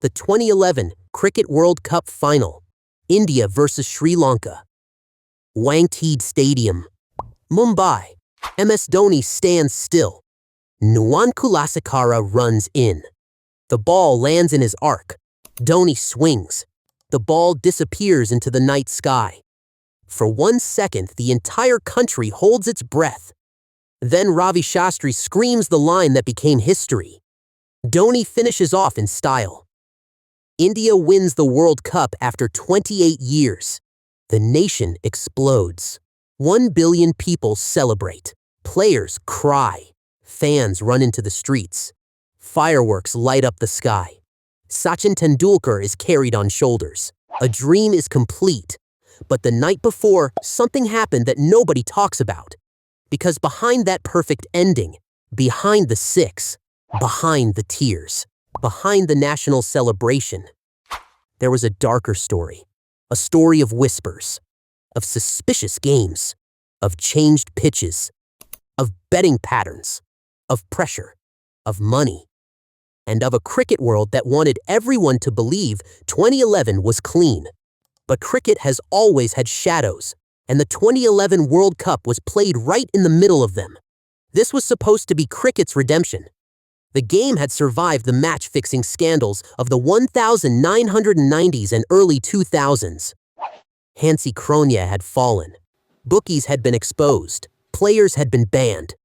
The 2011 Cricket World Cup Final, India versus Sri Lanka. Wankhede Stadium, Mumbai. MS Dhoni stands still. Nuwan runs in. The ball lands in his arc. Dhoni swings. The ball disappears into the night sky. For 1 second, the entire country holds its breath. Then Ravi Shastri screams the line that became history. Dhoni finishes off in style. India wins the World Cup after 28 years. The nation explodes. 1 billion people celebrate. Players cry. Fans run into the streets. Fireworks light up the sky. Sachin Tendulkar is carried on shoulders. A dream is complete. But the night before, something happened that nobody talks about. Because behind that perfect ending, behind the six, behind the tears, behind the national celebration, there was a darker story. A story of whispers, of suspicious games, of changed pitches, of betting patterns, of pressure, of money, and of a cricket world that wanted everyone to believe 2011 was clean. But cricket has always had shadows, and the 2011 World Cup was played right in the middle of them. This was supposed to be cricket's redemption. The game had survived the match-fixing scandals of the 1990s and early 2000s. Hansi Kronia had fallen. Bookies had been exposed. Players had been banned.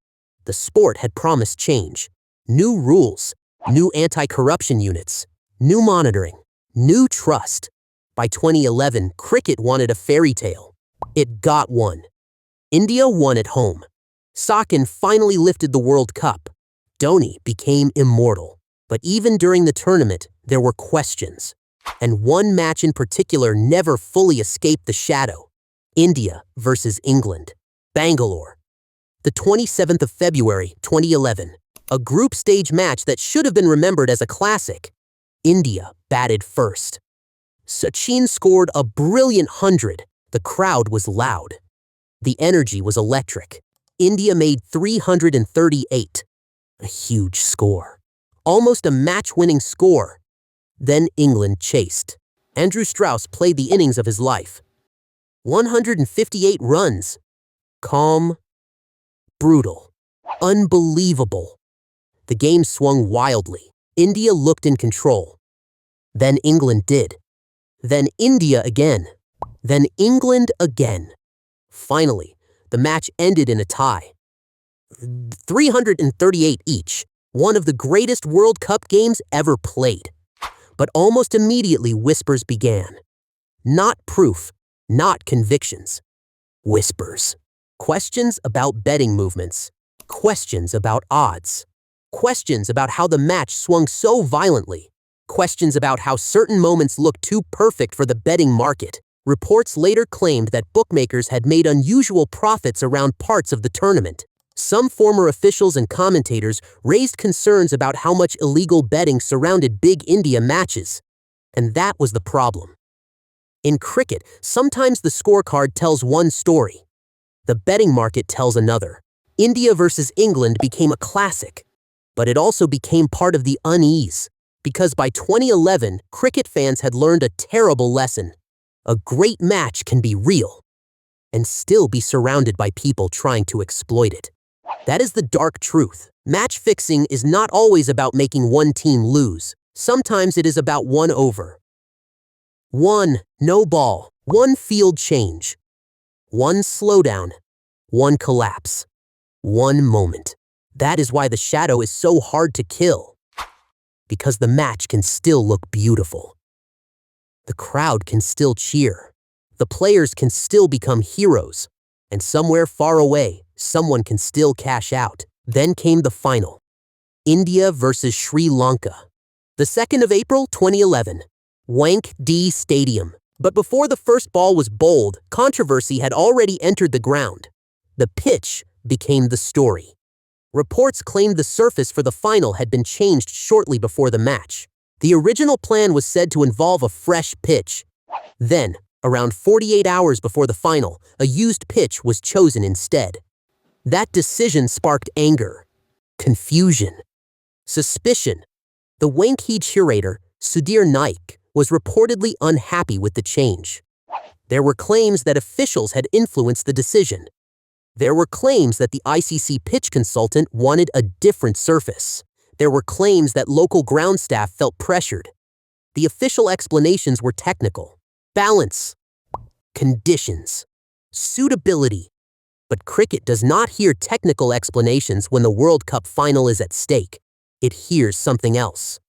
The sport had promised change. New rules, new anti-corruption units, new monitoring, new trust. By 2011, cricket wanted a fairy tale. It got one. India won at home. Sachin finally lifted the World Cup. Dhoni became immortal. But even during the tournament, there were questions. And one match in particular never fully escaped the shadow. India versus England. Bangalore. The 27th of February, 2011. A group stage match that should have been remembered as a classic. India batted first. Sachin scored a brilliant 100. The crowd was loud. The energy was electric. India made 338. A huge score. Almost a match-winning score. Then England chased. Andrew Strauss played the innings of his life. 158 runs. Calm. Brutal. Unbelievable. The game swung wildly. India looked in control. Then England did. Then India again. Then England again. Finally, the match ended in a tie. 338 each, one of the greatest World Cup games ever played. But almost immediately whispers began. Not proof, not convictions. Whispers. Questions about betting movements. Questions about odds. Questions about how the match swung so violently. Questions about how certain moments looked too perfect for the betting market. Reports later claimed that bookmakers had made unusual profits around parts of the tournament. Some former officials and commentators raised concerns about how much illegal betting surrounded big India matches. And that was the problem. In cricket, sometimes the scorecard tells one story. The betting market tells another. India versus England became a classic. But it also became part of the unease. Because by 2011, cricket fans had learned a terrible lesson. A great match can be real and still be surrounded by people trying to exploit it. That is the dark truth. Match fixing is not always about making one team lose. Sometimes it is about one over. One no ball, one field change, one slowdown, one collapse, one moment. That is why the shadow is so hard to kill. Because the match can still look beautiful. The crowd can still cheer. The players can still become heroes. And somewhere far away, someone can still cash out. Then came the final. India versus Sri Lanka. The 2nd of April, 2011. Wankhede Stadium. But before the first ball was bowled, controversy had already entered the ground. The pitch became the story. Reports claimed the surface for the final had been changed shortly before the match. The original plan was said to involve a fresh pitch. Then, around 48 hours before the final, a used pitch was chosen instead. That decision sparked anger, confusion, suspicion. The Wankhede curator, Sudhir Naik, was reportedly unhappy with the change. There were claims that officials had influenced the decision. There were claims that the ICC pitch consultant wanted a different surface. There were claims that local ground staff felt pressured. The official explanations were technical. Balance, conditions, suitability. But cricket does not hear technical explanations when the World Cup final is at stake. It hears something else.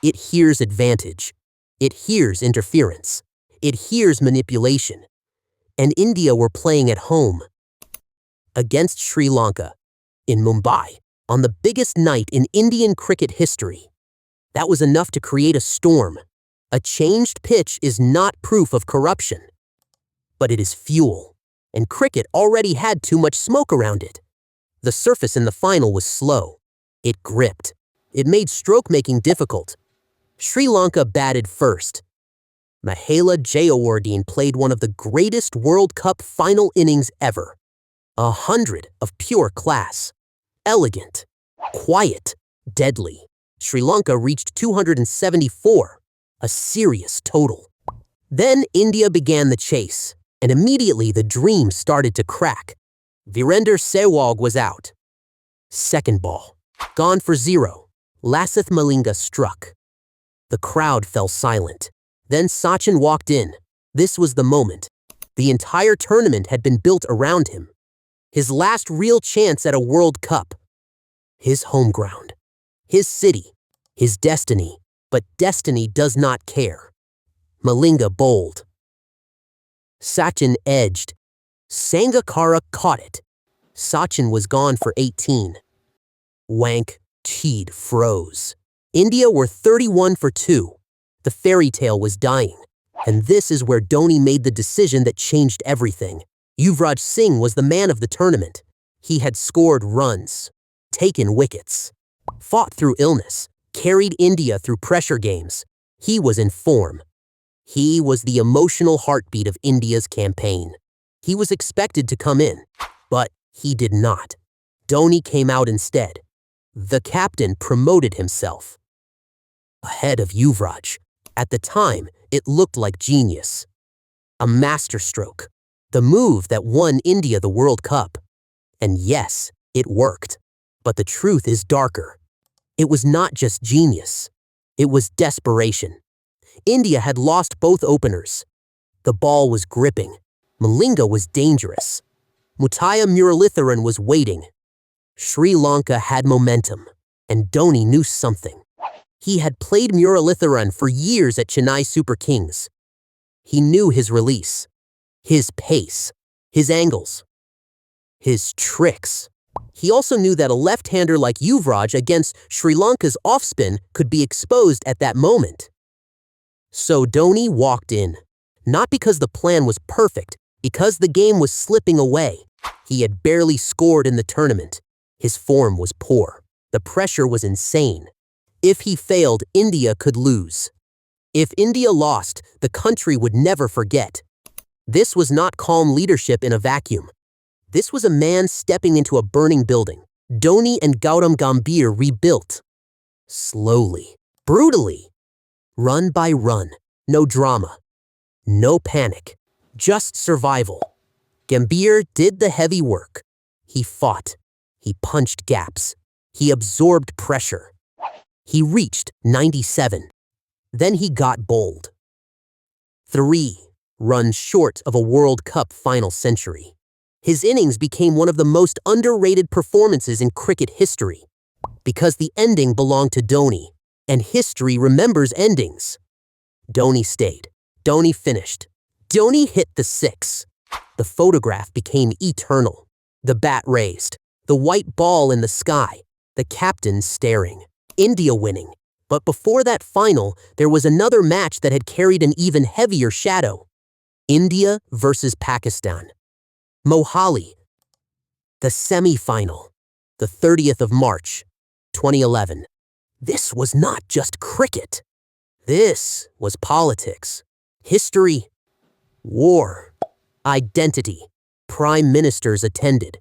It hears advantage. It hears interference. It hears manipulation. And India were playing at home against Sri Lanka in Mumbai on the biggest night in Indian cricket history. That was enough to create a storm. A changed pitch is not proof of corruption, but it is fuel, and cricket already had too much smoke around it. The surface in the final was slow. It gripped. It made stroke-making difficult. Sri Lanka batted first. Mohali Semifinal played one of the greatest World Cup final innings ever. 100 of pure class. Elegant, quiet, deadly. Sri Lanka reached 274, a serious total. Then India began the chase, and immediately the dream started to crack. Virender Sehwag was out. Second ball, gone for 0. Lasith Malinga struck. The crowd fell silent. Then Sachin walked in. This was the moment. The entire tournament had been built around him. His last real chance at a World Cup. His home ground. His city. His destiny. But destiny does not care. Malinga bowled. Sachin edged. Sangakkara caught it. Sachin was gone for 18. Wankhede froze. India were 31 for 2. The fairy tale was dying. And this is where Dhoni made the decision that changed everything. Yuvraj Singh was the man of the tournament. He had scored runs, taken wickets, fought through illness, carried India through pressure games. He was in form. He was the emotional heartbeat of India's campaign. He was expected to come in, but he did not. Dhoni came out instead. The captain promoted himself ahead of Yuvraj. At the time, it looked like genius. A masterstroke. The move that won India the World Cup. And yes, it worked. But the truth is darker. It was not just genius. It was desperation. India had lost both openers. The ball was gripping. Malinga was dangerous. Muttiah Muralitharan was waiting. Sri Lanka had momentum, and Dhoni knew something. He had played Muralitharan for years at Chennai Super Kings. He knew his release, his pace, his angles, his tricks. He also knew that a left-hander like Yuvraj against Sri Lanka's offspin could be exposed at that moment. So Dhoni walked in, not because the plan was perfect, because the game was slipping away. He had barely scored in the tournament. His form was poor. The pressure was insane. If he failed, India could lose. If India lost, the country would never forget. This was not calm leadership in a vacuum. This was a man stepping into a burning building. Dhoni and Gautam Gambhir rebuilt. Slowly, brutally, run by run. No drama, no panic, just survival. Gambhir did the heavy work. He fought. He punched gaps. He absorbed pressure. He reached 97. Then he got bold. 3 runs short of a World Cup final century. His innings became one of the most underrated performances in cricket history because the ending belonged to Dhoni, and history remembers endings. Dhoni stayed. Dhoni finished. Dhoni hit the 6. The photograph became eternal. The bat raised. The white ball in the sky. The captain staring. India winning. But before that final, there was another match that had carried an even heavier shadow. India versus Pakistan. Mohali. The semi-final. The 30th of March, 2011. This was not just cricket. This was politics, history, war, identity. Prime ministers attended.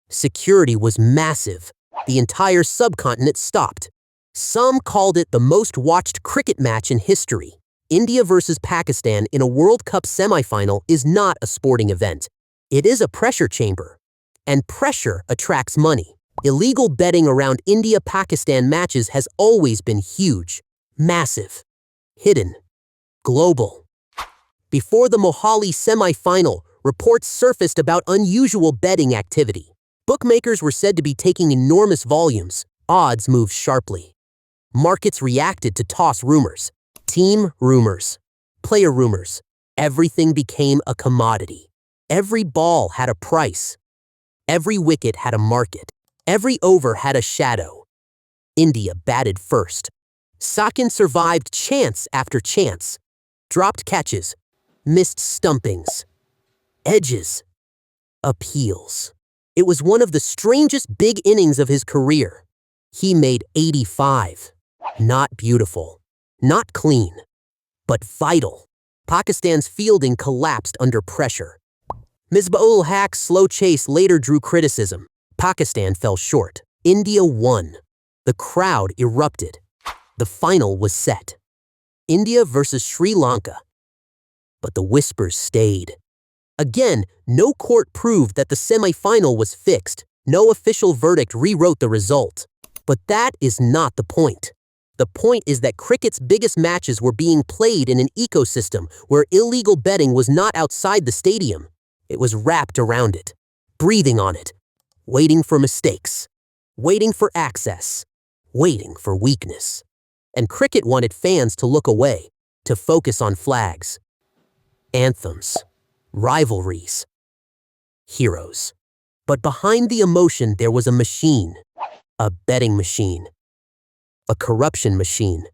Security was massive. The entire subcontinent stopped. Some called it the most watched cricket match in history. India versus Pakistan in a World Cup semifinal is not a sporting event. It is a pressure chamber. And pressure attracts money. Illegal betting around India-Pakistan matches has always been huge, massive, hidden, global. Before the Mohali Semifinal, reports surfaced about unusual betting activity. Bookmakers were said to be taking enormous volumes. Odds moved sharply. Markets reacted to toss rumors, team rumors, player rumors. Everything became a commodity. Every ball had a price. Every wicket had a market. Every over had a shadow. India batted first. Sakin survived chance after chance. Dropped catches, missed stumpings, edges, appeals. It was one of the strangest big innings of his career. He made 85. Not beautiful, not clean, but vital. Pakistan's fielding collapsed under pressure. Misbah-ul-Haq's slow chase later drew criticism. Pakistan fell short. India won. The crowd erupted. The final was set. India versus Sri Lanka. But the whispers stayed. Again, no court proved that the semi-final was fixed. No official verdict rewrote the result. But that is not the point. The point is that cricket's biggest matches were being played in an ecosystem where illegal betting was not outside the stadium. It was wrapped around it, breathing on it, waiting for mistakes, waiting for access, waiting for weakness. And cricket wanted fans to look away, to focus on flags, anthems, rivalries, heroes. But behind the emotion there was a machine, a betting machine, a corruption machine,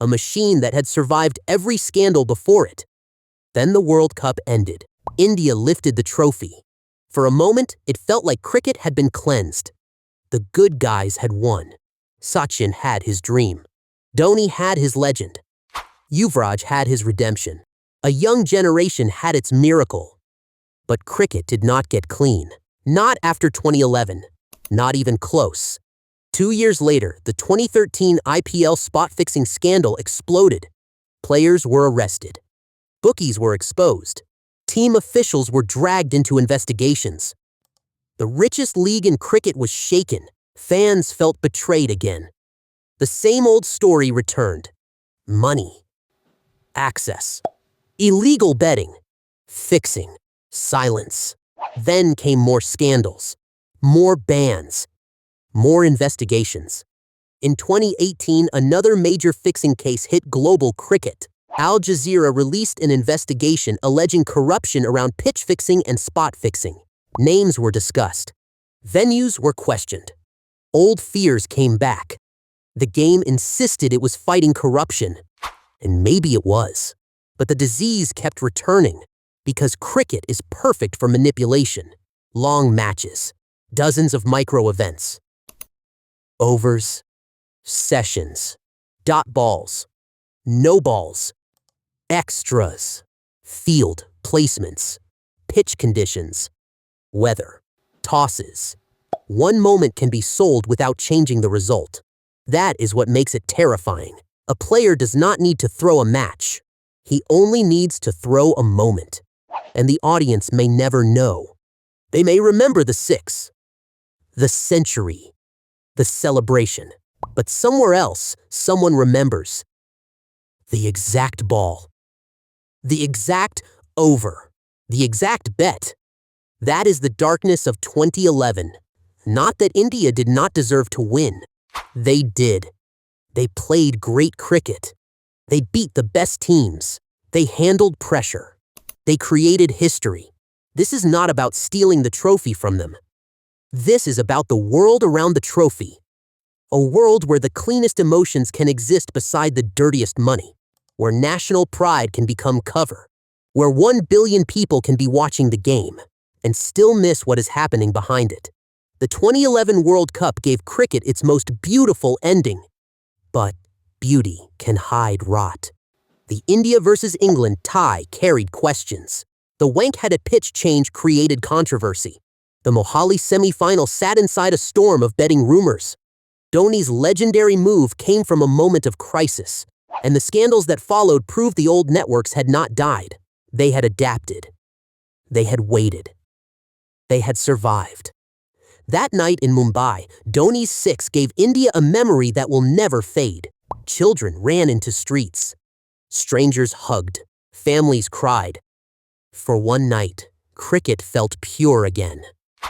a machine that had survived every scandal before it. Then the World Cup ended. India lifted the trophy. For a moment, it felt like cricket had been cleansed. The good guys had won. Sachin had his dream. Dhoni had his legend. Yuvraj had his redemption. A young generation had its miracle. But cricket did not get clean. Not after 2011. Not even close. 2 years later, the 2013 IPL spot-fixing scandal exploded. Players were arrested. Bookies were exposed. Team officials were dragged into investigations. The richest league in cricket was shaken. Fans felt betrayed again. The same old story returned. Money. Access. Illegal betting. Fixing. Silence. Then came more scandals. More bans. More investigations. In 2018, another major fixing case hit global cricket. Al Jazeera released an investigation alleging corruption around pitch fixing and spot fixing. Names were discussed. Venues were questioned. Old fears came back. The game insisted it was fighting corruption. And maybe it was. But the disease kept returning because cricket is perfect for manipulation. Long matches. Dozens of micro-events. Overs. Sessions. Dot balls. No balls. Extras. Field placements. Pitch conditions. Weather. Tosses. One moment can be sold without changing the result. That is what makes it terrifying. A player does not need to throw a match. He only needs to throw a moment. And the audience may never know. They may remember the 6, the century, the celebration. But somewhere else, someone remembers the exact ball, the exact over, the exact bet. That is the darkness of 2011. Not that India did not deserve to win. They did. They played great cricket. They beat the best teams. They handled pressure. They created history. This is not about stealing the trophy from them. This is about the world around the trophy. A world where the cleanest emotions can exist beside the dirtiest money. Where national pride can become cover. Where 1 billion people can be watching the game and still miss what is happening behind it. The 2011 World Cup gave cricket its most beautiful ending. But beauty can hide rot. The India versus England tie carried questions. The Wankhede pitch change created controversy. The Mohali Semifinal sat inside a storm of betting rumors. Dhoni's legendary move came from a moment of crisis, and the scandals that followed proved the old networks had not died. They had adapted. They had waited. They had survived. That night in Mumbai, Dhoni's six gave India a memory that will never fade. Children ran into streets. Strangers hugged. Families cried. For one night, cricket felt pure again.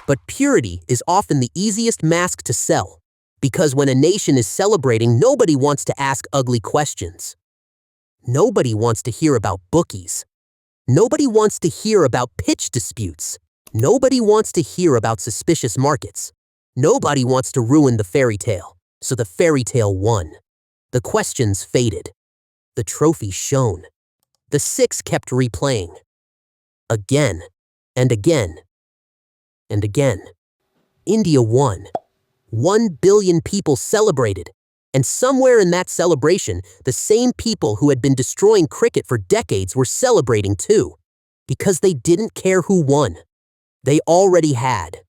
But purity is often the easiest mask to sell, because when a nation is celebrating, nobody wants to ask ugly questions. Nobody wants to hear about bookies. Nobody wants to hear about pitch disputes. Nobody wants to hear about suspicious markets. Nobody wants to ruin the fairy tale, so the fairy tale won. The questions faded. The trophy shone. The six kept replaying. Again, and again, and again. India won. 1 billion people celebrated. And somewhere in that celebration, the same people who had been destroying cricket for decades were celebrating too. Because they didn't care who won. They already had.